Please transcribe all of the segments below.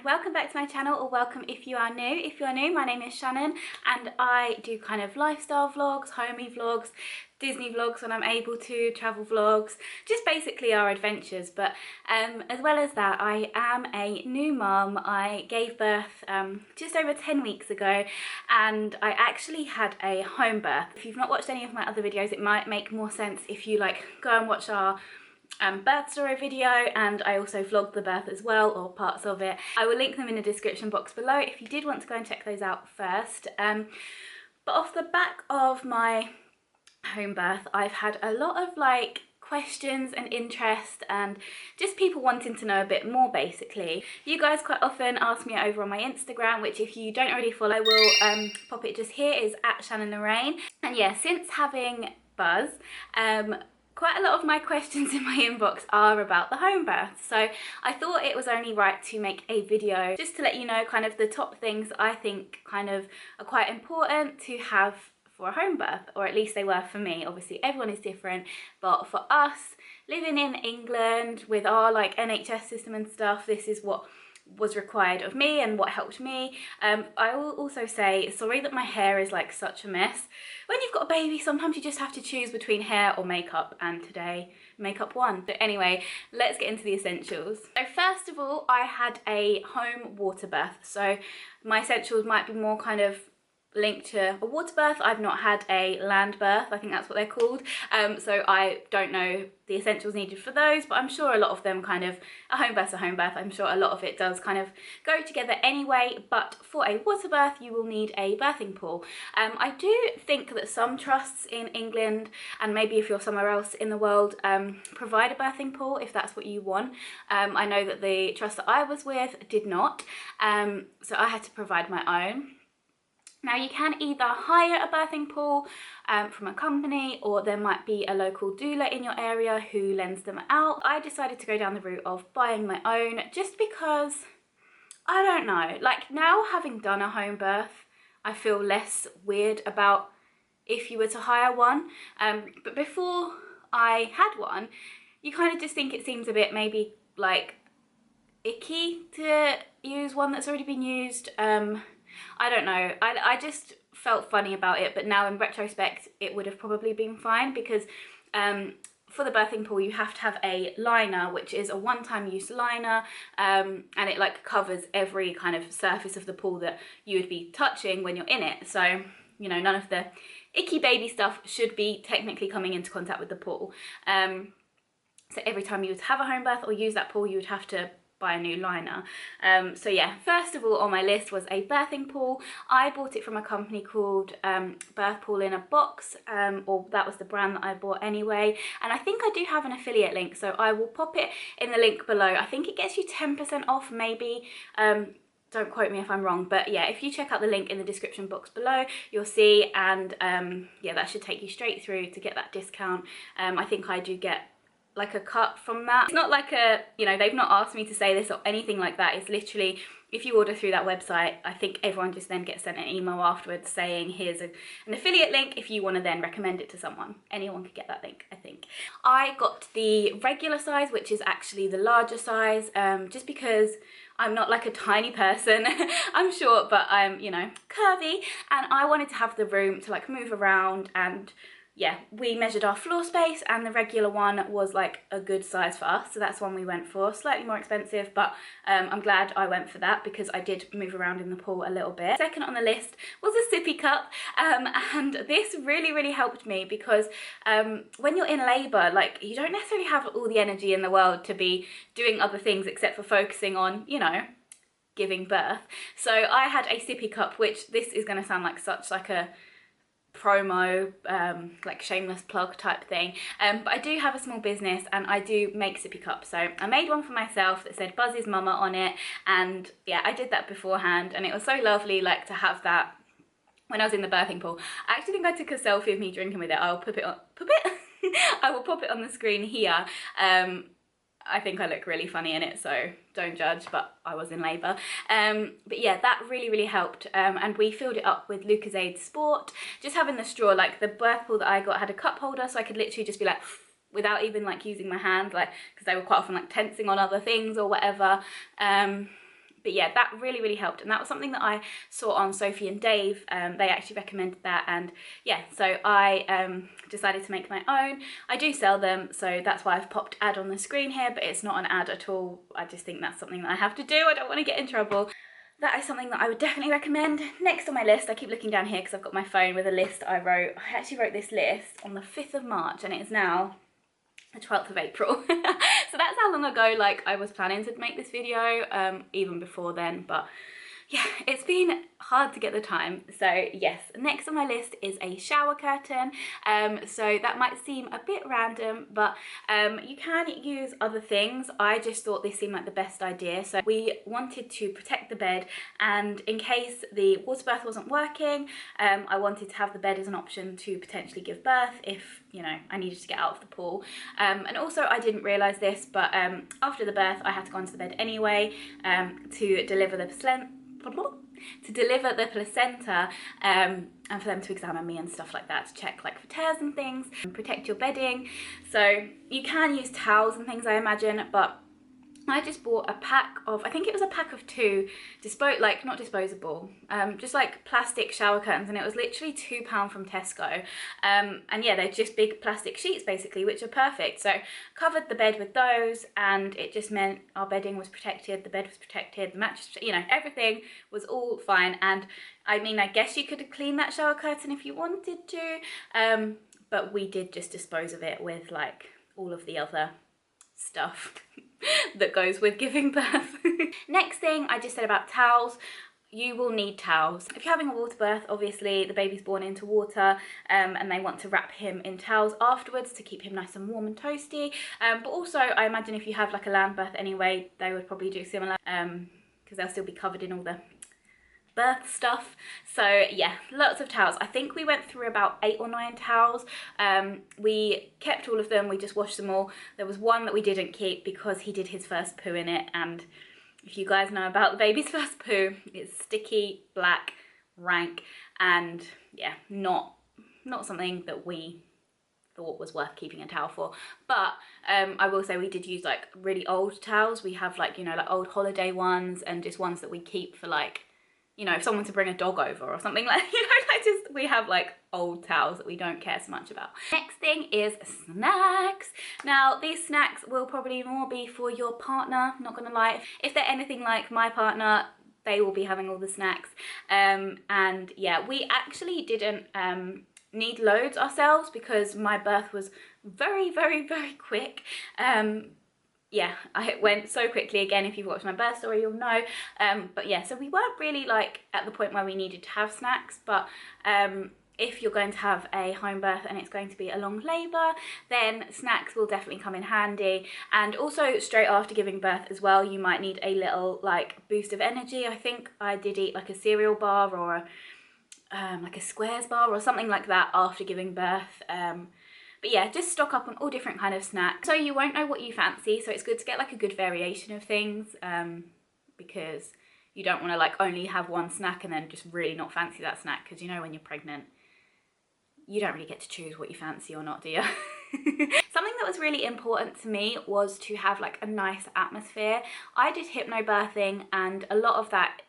welcome back to my channel, or welcome if you are new. If you are new, my name is Shannan and I do kind of lifestyle vlogs, homey vlogs, Disney vlogs when I'm able to, travel vlogs, just basically our adventures. But as well as that, I am a new mum. I gave birth just over 10 weeks ago, and I actually had a home birth. If you've not watched any of my other videos, it might make more sense if you go and watch our birth story video, and I also vlogged the birth as well, or parts of it. I will link them in the description box below if you did want to go and check those out first. But off the back of my home birth, I've had a lot of questions and interest and just people wanting to know a bit more. Basically, you guys quite often ask me over on my Instagram, which if you don't already follow, I will pop it just here, is at ShannanLorraine. And yeah, since having Buzz, quite a lot of my questions in my inbox are about the home birth, so I thought it was only right to make a video just to let you know kind of the top things I think kind of are quite important to have for a home birth, or at least they were for me. Obviously everyone is different, but for us living in England with our NHS system and stuff, this is what was required of me and what helped me. I will also say, sorry that my hair is such a mess. When you've got a baby, sometimes you just have to choose between hair or makeup, and today makeup won. But anyway, let's get into the essentials. So first of all, I had a home water birth, so my essentials might be more kind of linked to a water birth. I've not had a land birth, I think that's what they're called, so I don't know the essentials needed for those, but I'm sure a lot of them kind of, a home birth's a home birth, I'm sure a lot of it does kind of go together anyway. But for a water birth you will need a birthing pool. I do think that some trusts in England, and maybe if you're somewhere else in the world, provide a birthing pool if that's what you want. I know that the trust that I was with did not, so I had to provide my own. Now you can either hire a birthing pool from a company, or there might be a local doula in your area who lends them out. I decided to go down the route of buying my own just because, I don't know, now having done a home birth, I feel less weird about if you were to hire one. But before I had one, you kind of just think it seems a bit maybe icky to use one that's already been used. I don't know, I just felt funny about it, but now in retrospect it would have probably been fine, because for the birthing pool you have to have a liner, which is a one-time use liner, and it covers every kind of surface of the pool that you would be touching when you're in it. So, you know, none of the icky baby stuff should be technically coming into contact with the pool. So every time you would have a home birth or use that pool, you would have to buy a new liner. So yeah, first of all on my list was a birthing pool. I bought it from a company called Birth Pool in a Box, or that was the brand that I bought anyway, and I think I do have an affiliate link, so I will pop it in the link below. I think it gets you 10% off maybe, don't quote me if I'm wrong, but yeah, if you check out the link in the description box below, you'll see, and yeah, that should take you straight through to get that discount. I think I do get a cut from that. It's not you know, they've not asked me to say this or anything like that. It's literally, if you order through that website, I think everyone just then gets sent an email afterwards saying here's an affiliate link if you want to then recommend it to someone. Anyone could get that link, I think. I got the regular size, which is actually the larger size, just because I'm not a tiny person. I'm short, but I'm, you know, curvy, and I wanted to have the room to move around. And yeah, we measured our floor space, and the regular one was a good size for us, so that's one we went for. Slightly more expensive, but I'm glad I went for that because I did move around in the pool a little bit. Second on the list was a sippy cup, and this really helped me because when you're in labour, you don't necessarily have all the energy in the world to be doing other things except for focusing on, you know, giving birth. So I had a sippy cup, which this is going to sound like such a promo, shameless plug type thing, but I do have a small business and I do make sippy cups. So I made one for myself that said Buzz's Mama on it, and yeah, I did that beforehand, and it was so lovely to have that when I was in the birthing pool. I actually think I took a selfie of me drinking with it. I'll pop it I will pop it on the screen here. I think I look really funny in it, so don't judge, but I was in labour. But yeah, that really helped, and we filled it up with Lucozade Sport. Just having the straw, the birth pool that I got had a cup holder, so I could literally just be without even using my hands, because they were quite often tensing on other things or whatever. But yeah, that really helped, and that was something that I saw on Sophie and Dave. They actually recommended that, and yeah, so I decided to make my own. I do sell them, so that's why I've popped ad on the screen here, but it's not an ad at all. I just think that's something that I have to do. I don't want to get in trouble. That is something that I would definitely recommend. Next on my list, I keep looking down here because I've got my phone with a list I wrote. I actually wrote this list on the 5th of March, and it is now the 12th of April. So that's how long ago like I was planning to make this video, even before then, but yeah, it's been hard to get the time. So yes, next on my list is a shower curtain. So that might seem a bit random, but you can use other things. I just thought this seemed like the best idea. So we wanted to protect the bed, and in case the water birth wasn't working, I wanted to have the bed as an option to potentially give birth if, you know, I needed to get out of the pool. And also I didn't realise this, but after the birth I had to go onto the bed anyway to deliver the placenta, and for them to examine me and stuff like that, to check like for tears and things and protect your bedding. So you can use towels and things, I imagine, but I just bought a pack of, I think it was a pack of 2 not disposable, just like plastic shower curtains, and it was literally £2 from Tesco. And yeah, they're just big plastic sheets basically, which are perfect. So covered the bed with those, and it just meant our bedding was protected, the bed was protected, the mattress, you know, everything was all fine. And I mean, I guess you could clean that shower curtain if you wanted to, but we did just dispose of it with like all of the other stuff that goes with giving birth. Next thing I just said about towels. You will need towels. If you're having a water birth, obviously the baby's born into water, and they want to wrap him in towels afterwards to keep him nice and warm and toasty. But also I imagine if you have like a land birth anyway, they would probably do similar, because they'll still be covered in all the birth stuff. So yeah, lots of towels. I think we went through about 8 or 9 towels. We kept all of them, we just washed them all. There was one that we didn't keep because he did his first poo in it, and if you guys know about the baby's first poo, it's sticky, black, rank, and yeah, not something that we thought was worth keeping a towel for. But I will say we did use like really old towels. We have like, you know, like old holiday ones, and just ones that we keep for like, you know, if someone to bring a dog over or something, like, you know, like just, we have like old towels that we don't care so much about. Next thing is snacks. Now these snacks will probably more be for your partner, not gonna lie. If they're anything like my partner, they will be having all the snacks. And yeah, we actually didn't need loads ourselves because my birth was very quick. Yeah, it went so quickly. Again, if you've watched my birth story, you'll know. But yeah, so we weren't really like at the point where we needed to have snacks, but if you're going to have a home birth and it's going to be a long labour, then snacks will definitely come in handy. And also straight after giving birth as well, you might need a little like boost of energy. I think I did eat like a cereal bar or like a squares bar or something like that after giving birth. But yeah, just stock up on all different kind of snacks. So you won't know what you fancy, so it's good to get like a good variation of things, because you don't want to like only have one snack and then just really not fancy that snack, because you know when you're pregnant, you don't really get to choose what you fancy or not, do you? Something that was really important to me was to have like a nice atmosphere. I did hypnobirthing, and a lot of that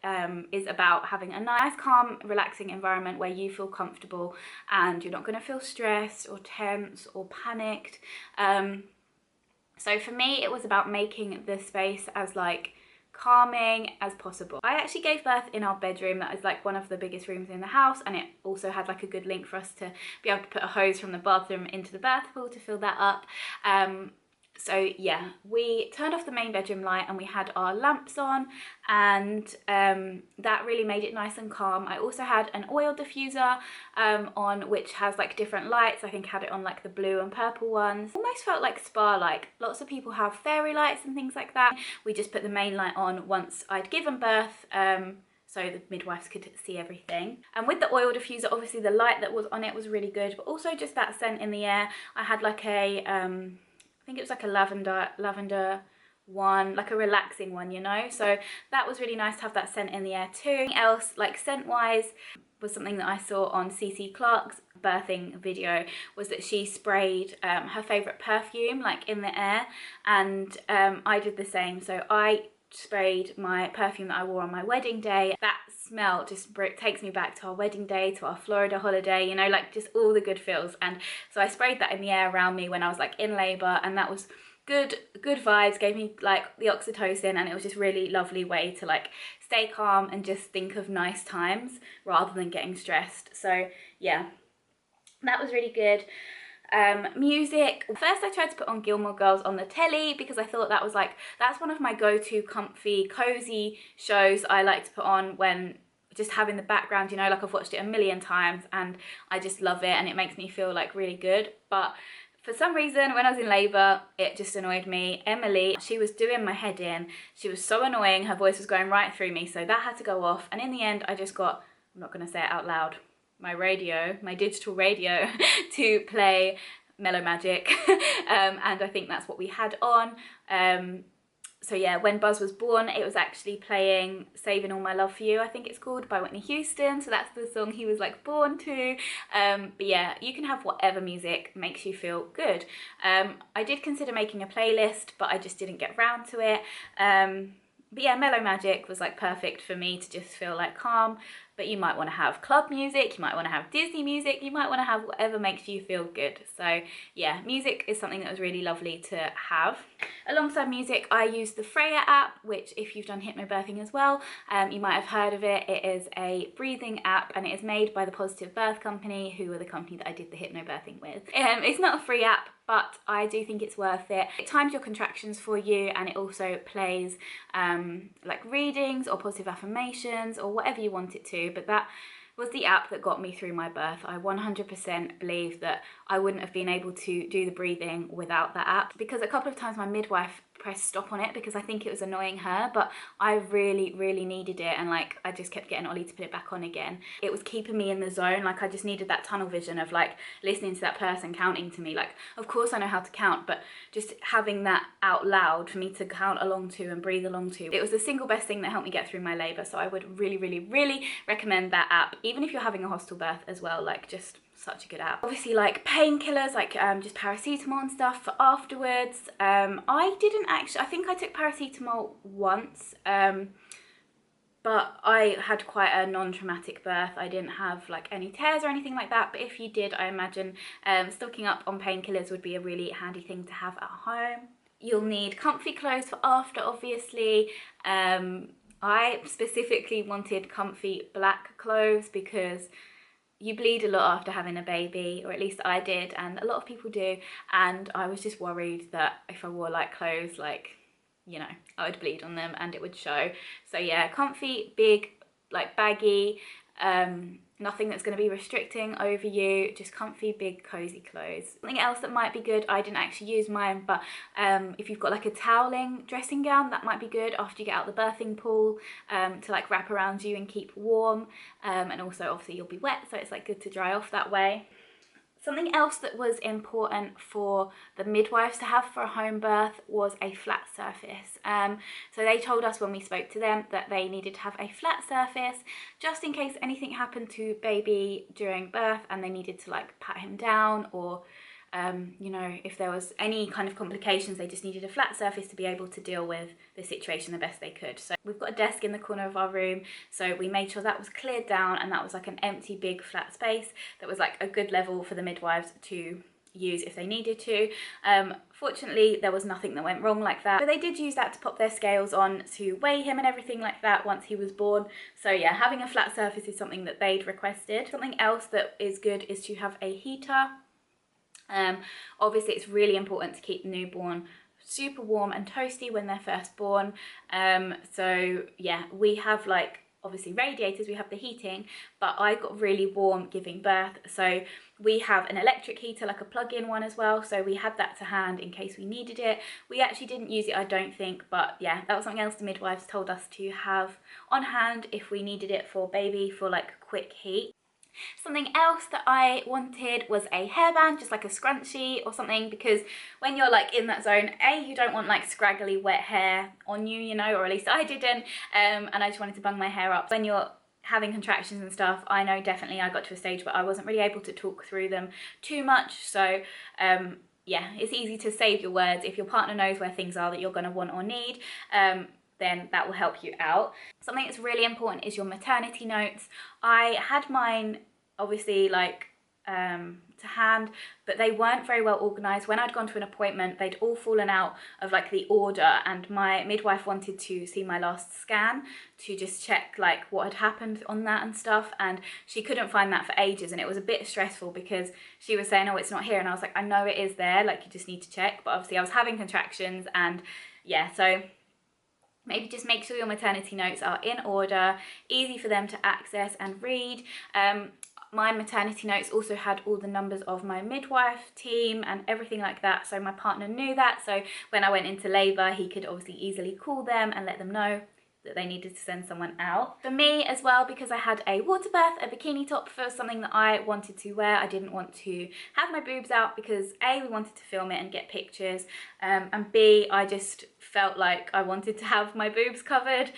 is about having a nice, calm, relaxing environment where you feel comfortable and you're not going to feel stressed or tense or panicked. So for me, it was about making the space as like calming as possible. I actually gave birth in our bedroom. That is like one of the biggest rooms in the house, and it also had like a good link for us to be able to put a hose from the bathroom into the birth pool to fill that up. So yeah, we turned off the main bedroom light and we had our lamps on, and that really made it nice and calm. I also had an oil diffuser on, which has like different lights. I think I had it on like the blue and purple ones. Almost felt like spa-like. Lots of people have fairy lights and things like that. We just put the main light on once I'd given birth, so the midwives could see everything. And with the oil diffuser, obviously the light that was on it was really good, but also just that scent in the air. I had like a I think it was like a lavender one, like a relaxing one, you know, so that was really nice to have that scent in the air too. Something else like scent wise was something that I saw on CC Clark's birthing video, was that she sprayed her favorite perfume like in the air, and I did the same. So I sprayed my perfume that I wore on my wedding day. That smell just takes me back to our wedding day, to our Florida holiday, you know, like just all the good feels. And so I sprayed that in the air around me when I was like in labor, and that was good vibes, gave me like the oxytocin, and it was just really lovely way to like stay calm and just think of nice times rather than getting stressed. So yeah, that was really good. Music. First I tried to put on Gilmore Girls on the telly because I thought that was like, that's one of my go-to comfy, cozy shows I like to put on when just having the background, you know, like I've watched it a million times and I just love it and it makes me feel like really good. But for some reason, when I was in labour, it just annoyed me. Emily, she was doing my head in. She was so annoying. Her voice was going right through me. So that had to go off. And in the end, I just got, I'm not going to say it out loud, my radio, my digital radio to play Mellow Magic. And I think that's what we had on. So yeah, when Buzz was born, it was actually playing Saving All My Love For You, I think it's called, by Whitney Houston. So that's the song he was like born to. But yeah, you can have whatever music makes you feel good. I did consider making a playlist, but I just didn't get round to it. But yeah, Mellow Magic was like perfect for me to just feel like calm. But you might want to have club music, you might want to have Disney music, you might want to have whatever makes you feel good. So yeah, music is something that was really lovely to have. Alongside music, I use the Freya app, which if you've done hypnobirthing as well, you might have heard of it. It is a breathing app and it is made by the Positive Birth Company, who are the company that I did the hypnobirthing with. It's not a free app, but I do think it's worth it. It times your contractions for you and it also plays like readings or positive affirmations or whatever you want it to, but that was the app that got me through my birth. I 100% believe that I wouldn't have been able to do the breathing without that app, because a couple of times my midwife pressed stop on it because I think it was annoying her, but I really needed it, and like I just kept getting Ollie to put it back on again. It was keeping me in the zone. Like I just needed that tunnel vision of like listening to that person counting to me. Like of course I know how to count, but just having that out loud for me to count along to and breathe along to, it was the single best thing that helped me get through my labour. So I would really recommend that app, even if you're having a hostel birth as well. Like just such a good app. Obviously like painkillers, like just paracetamol and stuff for afterwards. I didn't actually, I think I took paracetamol once, but I had quite a non-traumatic birth. I didn't have like any tears or anything like that, but if you did, I imagine stocking up on painkillers would be a really handy thing to have at home. You'll need comfy clothes for after, obviously. I specifically wanted comfy black clothes because you bleed a lot after having a baby, or at least I did, and a lot of people do, and I was just worried that if I wore light clothes, like, you know, I would bleed on them and it would show. So yeah, comfy, big, like baggy, nothing that's going to be restricting over you, just comfy, big, cozy clothes. Something else that might be good, I didn't actually use mine, but if you've got like a toweling dressing gown, that might be good after you get out the birthing pool, to like wrap around you and keep warm, and also obviously you'll be wet, so it's like good to dry off that way. Something else that was important for the midwives to have for a home birth was a flat surface. So they told us when we spoke to them that they needed to have a flat surface just in case anything happened to baby during birth and they needed to like pat him down, or you know, if there was any kind of complications, they just needed a flat surface to be able to deal with the situation the best they could. So we've got a desk in the corner of our room, so we made sure that was cleared down and that was like an empty big flat space that was like a good level for the midwives to use if they needed to. Fortunately there was nothing that went wrong like that, but they did use that to pop their scales on to weigh him and everything like that once he was born. So yeah, having a flat surface is something that they'd requested. Something else that is good is to have a heater. Obviously it's really important to keep the newborn super warm and toasty when they're first born. So yeah, we have like obviously radiators, we have the heating, but I got really warm giving birth, so we have an electric heater, like a plug-in one as well, so we had that to hand in case we needed it. We actually didn't use it, I don't think, but yeah, that was something else the midwives told us to have on hand if we needed it for baby, for like quick heat. Something else that I wanted was a hairband, just like a scrunchie or something, because when you're like in that zone, you don't want like scraggly wet hair on you, you know, or at least I didn't, and I just wanted to bung my hair up. When you're having contractions and stuff, I know definitely I got to a stage where I wasn't really able to talk through them too much, so yeah, it's easy to save your words if your partner knows where things are that you're going to want or need. then that will help you out. Something that's really important is your maternity notes. I had mine obviously like to hand, but they weren't very well organised. When I'd gone to an appointment, they'd all fallen out of like the order, and my midwife wanted to see my last scan to just check like what had happened on that and stuff, and she couldn't find that for ages, and it was a bit stressful because she was saying, oh, it's not here, and I was like, I know it is there, like you just need to check. But obviously I was having contractions, and yeah, so maybe just make sure your maternity notes are in order, easy for them to access and read. My maternity notes also had all the numbers of my midwife team and everything like that, so my partner knew that, so when I went into labour he could obviously easily call them and let them know that they needed to send someone out. For me as well, because I had a water birth, a bikini top for something that I wanted to wear. I didn't want to have my boobs out because A, we wanted to film it and get pictures, and B, I just felt like I wanted to have my boobs covered.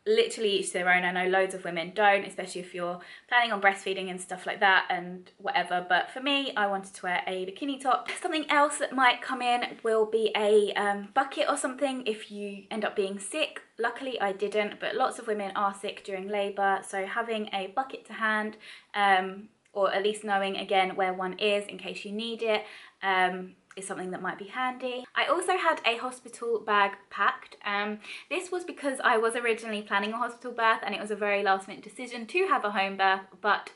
Literally each their own. I know loads of women don't, especially if you're planning on breastfeeding and stuff like that and whatever, but for me I wanted to wear a bikini top. Something else that might come in will be a bucket or something if you end up being sick. Luckily I didn't, but lots of women are sick during labour, so having a bucket to hand, or at least knowing again where one is in case you need it, is something that might be handy. I also had a hospital bag packed. This was because I was originally planning a hospital birth and it was a very last minute decision to have a home birth, but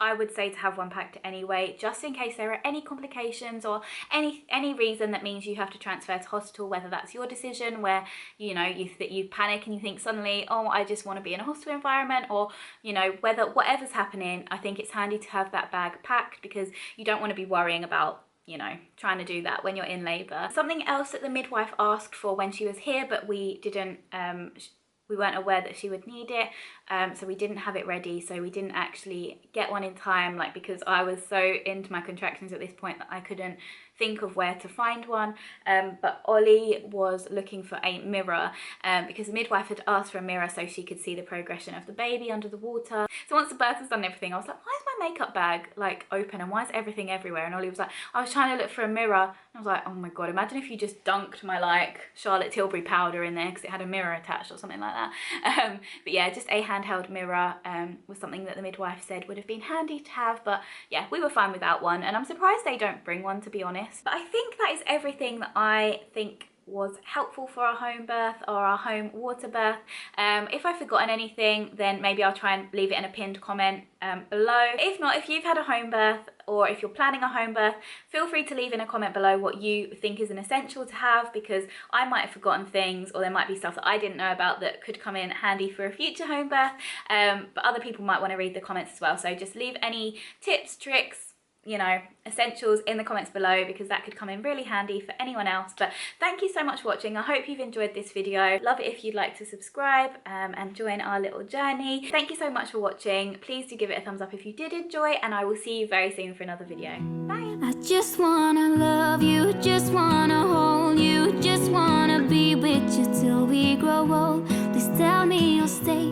I would say to have one packed anyway, just in case there are any complications or any reason that means you have to transfer to hospital, whether that's your decision where, you know, you panic and you think suddenly, oh, I just want to be in a hospital environment, or, you know, whatever's happening, I think it's handy to have that bag packed because you don't want to be worrying about, you know, trying to do that when you're in labour. Something else that the midwife asked for when she was here, but we didn't, we weren't aware that she would need it, so we didn't have it ready, so we didn't actually get one in time, like, because I was so into my contractions at this point that I couldn't think of where to find one. But Ollie was looking for a mirror, because the midwife had asked for a mirror so she could see the progression of the baby under the water. So once the birth was done and everything, I was like, why is my makeup bag like open and why is everything everywhere? And Ollie was like, I was trying to look for a mirror. And I was like, oh my god, imagine if you just dunked my like Charlotte Tilbury powder in there because it had a mirror attached or something like that. But yeah, just a handheld mirror was something that the midwife said would have been handy to have, but yeah, we were fine without one, and I'm surprised they don't bring one, to be honest. But I think that is everything that I think was helpful for our home birth or our home water birth. If I've forgotten anything, then maybe I'll try and leave it in a pinned comment below. If not, if you've had a home birth or if you're planning a home birth, feel free to leave in a comment below what you think is an essential to have, because I might have forgotten things, or there might be stuff that I didn't know about that could come in handy for a future home birth, but other people might want to read the comments as well. So just leave any tips, tricks, you know, essentials in the comments below, because that could come in really handy for anyone else. But thank you so much for watching. I hope you've enjoyed this video. Love it if you'd like to subscribe and join our little journey. Thank you so much for watching. Please do give it a thumbs up if you did enjoy, and I will see you very soon for another video. Bye. I just wanna love you, just wanna hold you, just wanna be with you till we grow old. Please tell me you'll stay